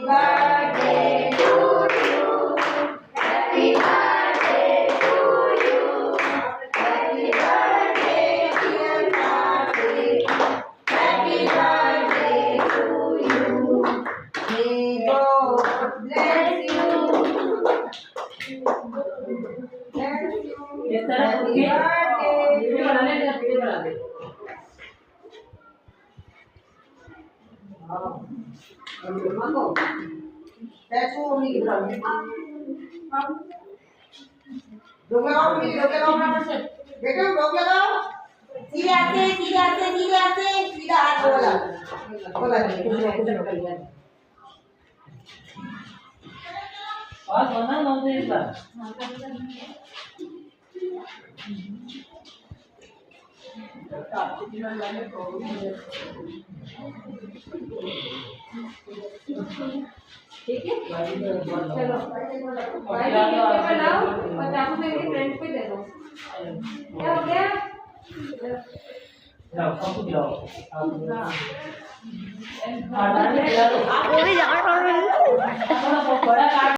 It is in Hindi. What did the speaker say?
birthday to you. Happy birthday to you. Happy birthday, dear Karthik. Happy birthday to you. May God bless you. Bless you. Happy birthday. That's all we do. रोक लगाओ अपना से बेटा रोक लगाओ सीधे आते सीधा हाथ बोला कुछ ना कर लिया बात होना ना दे इस बार ठीक है चलो बनाओ और चाकू मेरे फ्रेंड पे दे दो क्या हो गया जाओ सब जाओ आप